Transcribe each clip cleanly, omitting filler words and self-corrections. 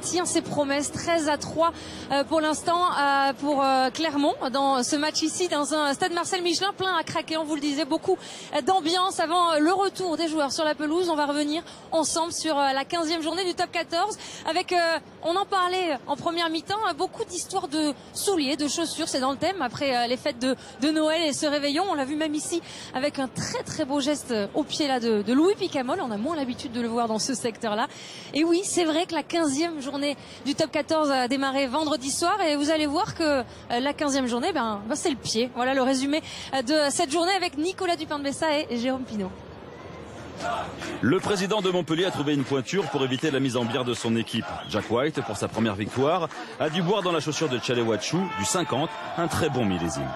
tient ses promesses. 13-3 pour l'instant pour Clermont dans ce match ici dans un stade Marcel Michelin plein à craquer. On vous le disait, beaucoup d'ambiance avant le retour des joueurs sur la pelouse. On va revenir ensemble sur la 15e journée du top 14 avec, on en parlait en première mi-temps, beaucoup d'histoires de souliers, de chaussures, c'est dans le thème après les fêtes de Noël et ce réveillon. On l'a vu même ici avec un très beau geste au pied là de Louis Picamol. On a moins l'habitude de le voir dans ce secteur-là. Et oui, c'est vrai que la 15e journée du top 14 a démarré vendredi soir et vous allez voir que la 15e journée, c'est le pied. Voilà le résumé de cette journée avec Nicolas Dupin-de-Bessa et Jérôme Pinault. Le président de Montpellier a trouvé une pointure pour éviter la mise en bière de son équipe. Jack White, pour sa première victoire, a dû boire dans la chaussure de Tchalewatchou du 50, un très bon millésime.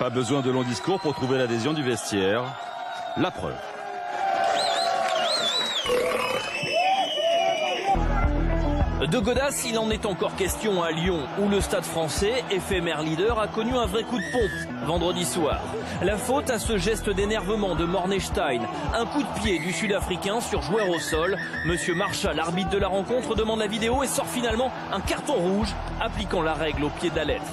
Pas besoin de long discours pour trouver l'adhésion du vestiaire. La preuve. De godasses, il en est encore question à Lyon, où le Stade français, éphémère leader, a connu un vrai coup de pompe vendredi soir. La faute à ce geste d'énervement de Mornestein, un coup de pied du Sud-Africain sur joueur au sol. Monsieur Marshall, arbitre de la rencontre, demande la vidéo et sort finalement un carton rouge, appliquant la règle au pied de la lettre.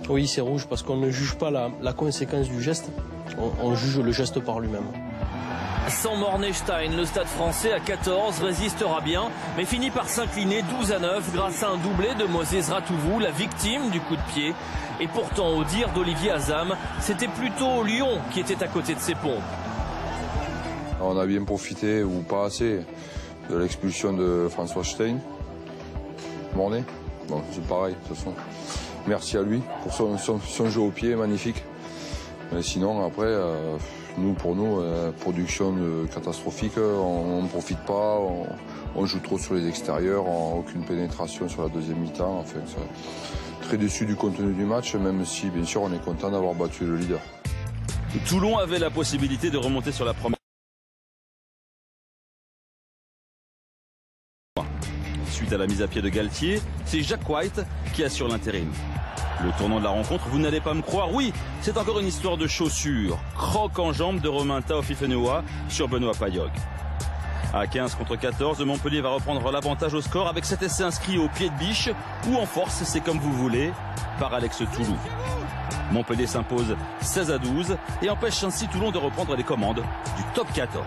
Oui, c'est rouge parce qu'on ne juge pas la conséquence du geste, on juge le geste par lui-même. Sans Mornestein, le Stade français à 14 résistera bien, mais finit par s'incliner 12-9 grâce à un doublé de Moses Ratouvou, la victime du coup de pied. Et pourtant, au dire d'Olivier Azam, c'était plutôt Lyon qui était à côté de ses pompes. On a bien profité, ou pas assez, de l'expulsion de François Stein. Mornay, bon, c'est pareil, de toute façon. Merci à lui pour son jeu au pied, magnifique. Mais sinon, après, pour nous, production catastrophique, on ne profite pas, on joue trop sur les extérieurs, aucune pénétration sur la deuxième mi-temps. Enfin, très déçu du contenu du match, même si, bien sûr, on est content d'avoir battu le leader. Toulon avait la possibilité de remonter sur la première. Suite à la mise à pied de Galtier, c'est Jack White qui assure l'intérim. Le tournant de la rencontre, vous n'allez pas me croire, oui, c'est encore une histoire de chaussures. Croc en jambe de Romain Taofifenua sur Benoît Payog. À 15 contre 14, Montpellier va reprendre l'avantage au score avec cet essai inscrit au pied de biche ou en force, c'est comme vous voulez, par Alex Toulou. Montpellier s'impose 16-12 et empêche ainsi Toulon de reprendre les commandes du top 14.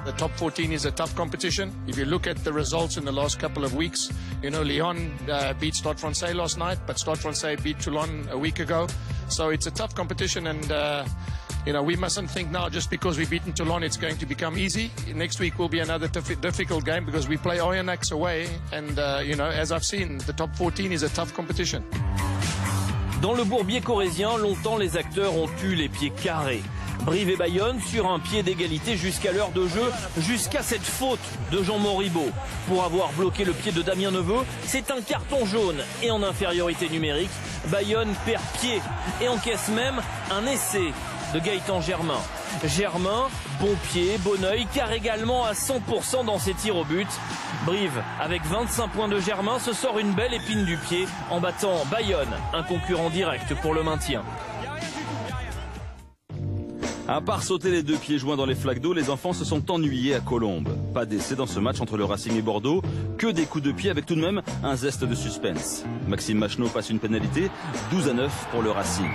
The top 14 is a tough competition. If you look at the results in the last couple of weeks, you know, Lyon beat Stade Francais last night, but Stade Francais beat Toulon a week ago. So it's a tough competition and, you know, we mustn't think now just because we've beaten Toulon it's going to become easy. Next week will be another difficult game because we play Oyonnax away and, you know, as I've seen, the top 14 is a tough competition. Dans le bourbier corrézien, longtemps les acteurs ont eu les pieds carrés. Brive et Bayonne sur un pied d'égalité jusqu'à l'heure de jeu, jusqu'à cette faute de Jean Moribaud. Pour avoir bloqué le pied de Damien Neveu, c'est un carton jaune. Et en infériorité numérique, Bayonne perd pied et encaisse même un essai de Gaëtan Germain. Germain, bon pied, bon œil, car également à 100% dans ses tirs au but. Brive, avec 25 points de Germain, se sort une belle épine du pied en battant Bayonne, un concurrent direct pour le maintien. À part sauter les deux pieds joints dans les flaques d'eau, les enfants se sont ennuyés à Colombes. Pas d'essai dans ce match entre le Racing et Bordeaux, que des coups de pied avec tout de même un zeste de suspense. Maxime Machenaud passe une pénalité, 12-9 pour le Racing.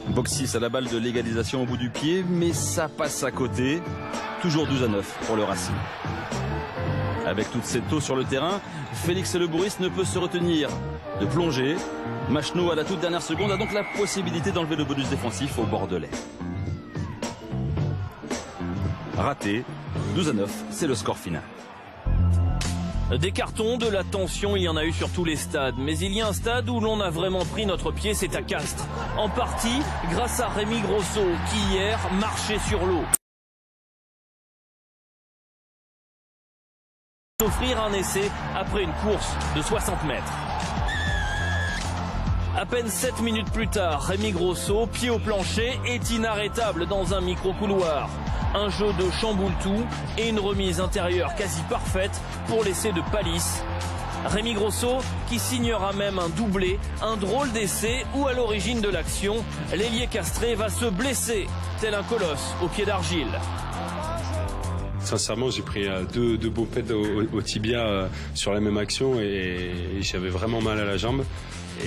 Boxis à la balle de l'égalisation au bout du pied, mais ça passe à côté. Toujours 12-9 pour le Racing. Avec toute cette eau sur le terrain, Félix Lebouris ne peut se retenir de plonger. Machenaud à la toute dernière seconde a donc la possibilité d'enlever le bonus défensif au Bordelais. Raté, 12-9, c'est le score final. Des cartons, de la tension, il y en a eu sur tous les stades. Mais il y a un stade où l'on a vraiment pris notre pied, c'est à Castres. En partie grâce à Rémi Grosso, qui hier marchait sur l'eau. Offrir un essai après une course de 60 mètres. À peine 7 minutes plus tard, Rémi Grosso, pied au plancher, est inarrêtable dans un micro-couloir. Un jeu de chamboule-tout et une remise intérieure quasi parfaite pour l'essai de Palis. Rémi Grosso qui signera même un doublé, un drôle d'essai où à l'origine de l'action, l'ailier castré va se blesser, tel un colosse au pied d'argile. Sincèrement, j'ai pris deux beaux pets au tibia sur la même action et j'avais vraiment mal à la jambe.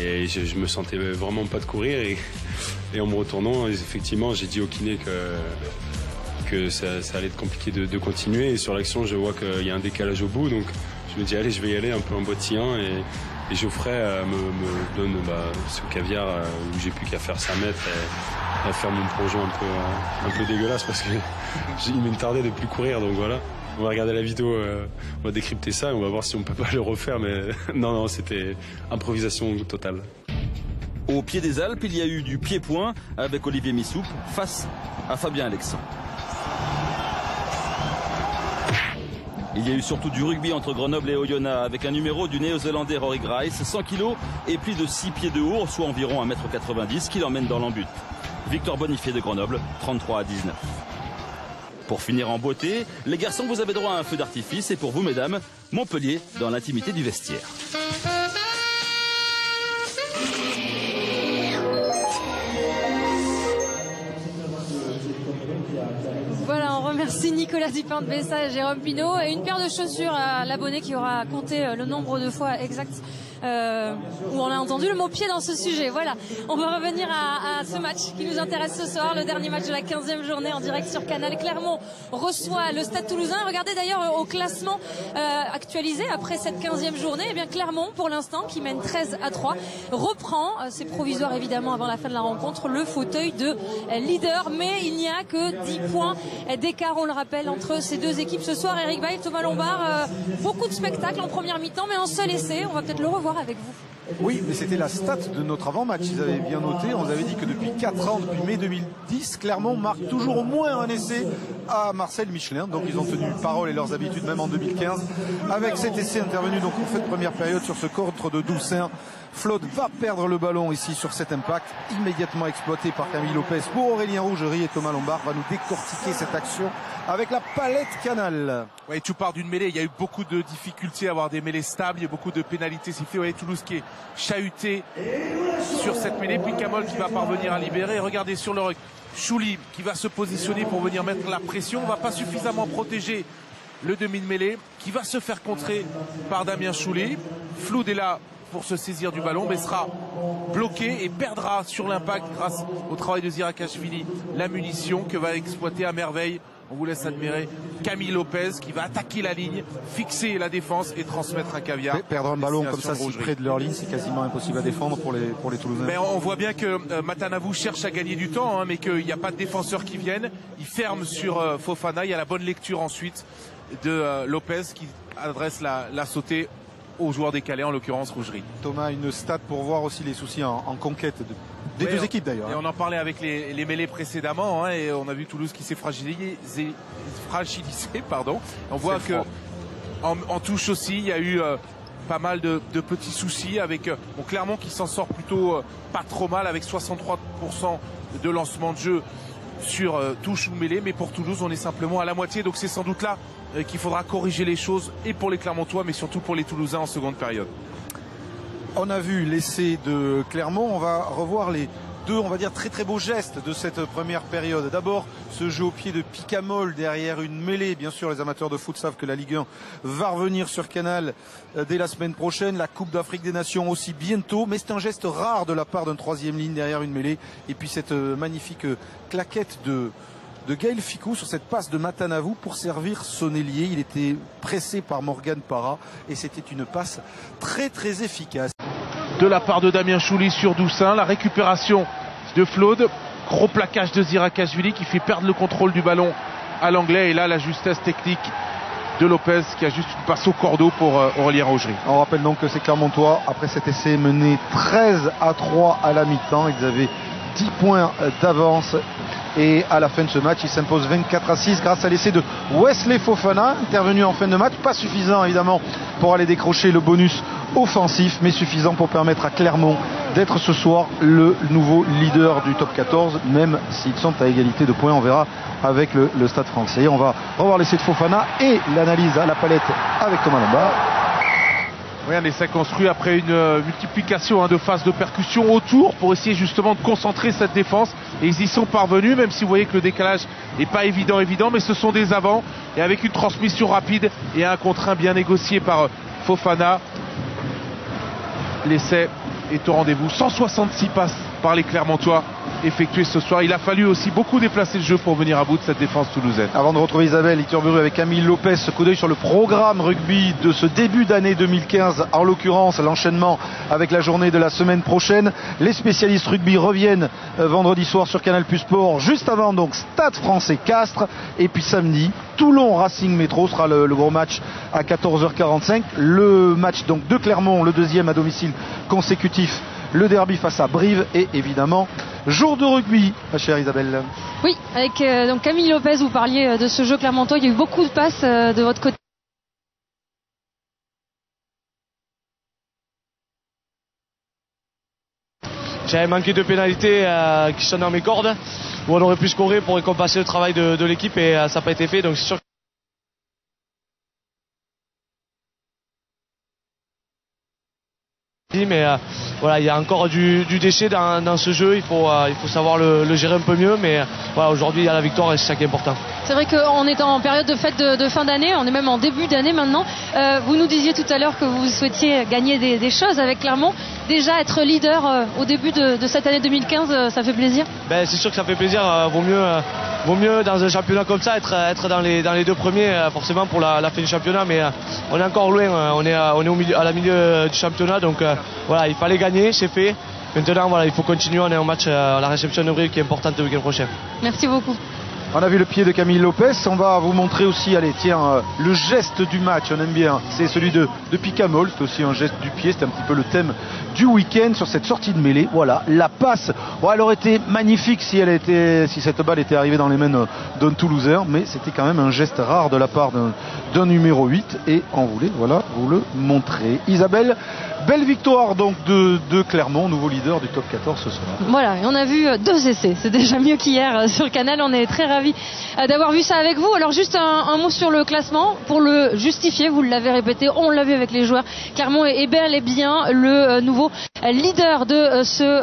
Et je me sentais vraiment pas de courir. Et en me retournant, effectivement, j'ai dit au kiné que ça allait être compliqué de continuer. Et sur l'action, je vois qu'il y a un décalage au bout. Donc je me dis, allez, je vais y aller un peu en boitillant. Et Geoffrey me donne ce caviar où j'ai plus qu'à faire 5 mètres et à faire mon plongeon un peu dégueulasse parce qu'il me tardait de plus courir. Donc voilà, on va regarder la vidéo, on va décrypter ça et on va voir si on peut pas le refaire. Mais non, c'était improvisation totale. Au pied des Alpes, il y a eu du pied-point avec Olivier Missoup face à Fabien Alexandre. Il y a eu surtout du rugby entre Grenoble et Oyonnax avec un numéro du néo-zélandais Rory Grice, 100 kg et plus de 6 pieds de haut, soit environ 1,90 m, qui l'emmène dans l'embut. Victor Bonifié de Grenoble, 33-19. Pour finir en beauté, les garçons, vous avez droit à un feu d'artifice et pour vous, mesdames, Montpellier dans l'intimité du vestiaire. Voilà, on remercie Nicolas Dupin de Bessa et Jérôme Pinault. Et une paire de chaussures à l'abonné qui aura compté le nombre de fois exact où on a entendu le mot pied dans ce sujet. Voilà, on va revenir à ce match qui nous intéresse ce soir, le dernier match de la 15e journée en direct sur Canal. Clermont reçoit le Stade Toulousain. Regardez d'ailleurs au classement actualisé après cette 15e journée. Eh bien Clermont, pour l'instant, qui mène 13-3, reprend, c'est provisoire évidemment avant la fin de la rencontre, le fauteuil de leader. Mais il n'y a que 10 points d'écart, on le rappelle, entre ces deux équipes ce soir. Eric Bail, Thomas Lombard, beaucoup de spectacles en première mi-temps, mais en seul essai. On va peut-être le revoir avec vous. Oui, mais c'était la stat de notre avant-match. Ils avaient bien noté, on vous avait dit que depuis 4 ans, depuis mai 2010, Clermont marque toujours au moins un essai à Marcel Michelin. Donc ils ont tenu parole et leurs habitudes, même en 2015. Avec cet essai intervenu donc en fin de première période sur ce contre de Doussain, Flaude va perdre le ballon ici sur cet impact, immédiatement exploité par Camille Lopez pour Aurélien Rougerie, et Thomas Lombard va nous décortiquer cette action avec la palette Canal. Ouais, tu pars d'une mêlée, il y a eu beaucoup de difficultés à avoir des mêlées stables, il y a beaucoup de pénalités sifflées. Ouais, Toulouse qui est chahuté sur cette mêlée, puis Camol qui va parvenir à libérer. Regardez sur le Chouli qui va se positionner pour venir mettre la pression, on va pas suffisamment protéger le demi de mêlée qui va se faire contrer par Damien Chouli. Floud est là pour se saisir du ballon, mais sera bloqué et perdra sur l'impact grâce au travail de Zirakashvili la munition que va exploiter à merveille. On vous laisse admirer Camille Lopez qui va attaquer la ligne, fixer la défense et transmettre un caviar. Perdre un ballon comme ça si près de leur ligne, c'est quasiment impossible à défendre pour les Toulousains. Mais on voit bien que Matanavou cherche à gagner du temps, hein, mais qu'il n'y a pas de défenseurs qui viennent. Il ferme sur Fofana. Il y a la bonne lecture ensuite de Lopez qui adresse la sautée aux joueurs décalés, en l'occurrence Rougerie. Thomas, une stat pour voir aussi les soucis en conquête des deux équipes d'ailleurs. Et on en parlait avec les mêlées précédemment, hein, et on a vu Toulouse qui s'est fragilisé, pardon. On voit que en touche aussi, il y a eu pas mal de petits soucis avec Clermont qui s'en sort plutôt pas trop mal avec 63% de lancement de jeu sur touche ou mêlée, mais pour Toulouse on est simplement à la moitié, donc c'est sans doute là qu'il faudra corriger les choses, et pour les Clermontois mais surtout pour les Toulousains en seconde période. On a vu l'essai de Clermont, on va revoir les deux, on va dire, très très beaux gestes de cette première période. D'abord, ce jeu au pied de Picamol derrière une mêlée. Bien sûr, les amateurs de foot savent que la Ligue 1 va revenir sur Canal dès la semaine prochaine. La Coupe d'Afrique des Nations aussi bientôt. Mais c'est un geste rare de la part d'un troisième ligne derrière une mêlée. Et puis cette magnifique claquette de Gaël Ficou sur cette passe de Matanavou pour servir son ailier. Il était pressé par Morgan Parra et c'était une passe très très efficace. De la part de Damien Chouli sur Doussain, la récupération de Flaude, gros plaquage de Zirakashvili qui fait perdre le contrôle du ballon à l'anglais, et là la justesse technique de Lopez qui a juste une passe au cordeau pour Aurélien Rougerie. On rappelle donc que ces Clermontois, après cet essai, mené 13-3 à la mi-temps. Ils avaient 10 points d'avance et à la fin de ce match, ils s'imposent 24-6 grâce à l'essai de Wesley Fofana, intervenu en fin de match. Pas suffisant évidemment pour aller décrocher le bonus offensif, mais suffisant pour permettre à Clermont d'être ce soir le nouveau leader du top 14, même s'ils sont à égalité de points. On verra avec le Stade français. On va revoir l'essai de Fofana et l'analyse à la palette avec Thomas Lombard. Oui, un essai construit après une multiplication de phases de percussion autour pour essayer justement de concentrer cette défense. Et ils y sont parvenus, même si vous voyez que le décalage n'est pas évident, mais ce sont des avants. Et avec une transmission rapide et un contre 1 bien négocié par Fofana, l'essai est au rendez-vous. 166 passes par les Clermontois effectuées ce soir. Il a fallu aussi beaucoup déplacer le jeu pour venir à bout de cette défense toulousaine. Avant de retrouver Isabelle Iturburu avec Camille Lopez, ce coup d'œil sur le programme rugby de ce début d'année 2015, en l'occurrence l'enchaînement avec la journée de la semaine prochaine. Les spécialistes rugby reviennent vendredi soir sur Canal+ Sport, juste avant donc Stade Français Castres, et puis samedi Toulon Racing Métro sera le gros match à 14h45. Le match donc de Clermont, le deuxième à domicile consécutif, le derby face à Brive, et évidemment jour de rugby, ma chère Isabelle. Oui, avec donc Camille Lopez, vous parliez de ce jeu clermontois, il y a eu beaucoup de passes de votre côté. J'avais manqué de pénalités qui sont dans mes cordes, où on aurait pu scorer pour récompenser le travail de l'équipe, et ça n'a pas été fait, donc c'est sûr. Mais voilà, il y a encore du déchet dans ce jeu, il faut savoir le gérer un peu mieux, mais voilà, aujourd'hui il y a la victoire et c'est ça qui est important. C'est vrai qu'on est en période de fête de fin d'année, on est même en début d'année maintenant. Vous nous disiez tout à l'heure que vous souhaitiez gagner des choses avec Clermont. Déjà être leader au début de cette année 2015, ça fait plaisir? C'est sûr que ça fait plaisir, vaut mieux dans un championnat comme ça être dans les deux premiers, forcément pour la fin du championnat, mais on est encore loin, on est à la milieu du championnat, donc voilà, il fallait gagner, c'est fait. Maintenant voilà, il faut continuer, on est en match à la réception de Brive qui est importante le week-end prochain. Merci beaucoup. On a vu le pied de Camille Lopez, on va vous montrer aussi, allez tiens, le geste du match, on aime bien, c'est celui de Picamol, c'est aussi un geste du pied, c'est un petit peu le thème du week-end sur cette sortie de mêlée. Voilà, la passe, elle aurait été magnifique si cette balle était arrivée dans les mains d'un Toulousain, mais c'était quand même un geste rare de la part d'un numéro 8, et on voulait, voilà, vous le montrer. Isabelle, belle victoire donc de Clermont, nouveau leader du top 14 ce soir. Voilà, et on a vu 2 essais, c'est déjà mieux qu'hier sur le canal, on est très ravis d'avoir vu ça avec vous. Alors juste un mot sur le classement, pour le justifier, vous l'avez répété, on l'a vu avec les joueurs, Clermont est bel et bien le nouveau leader de ce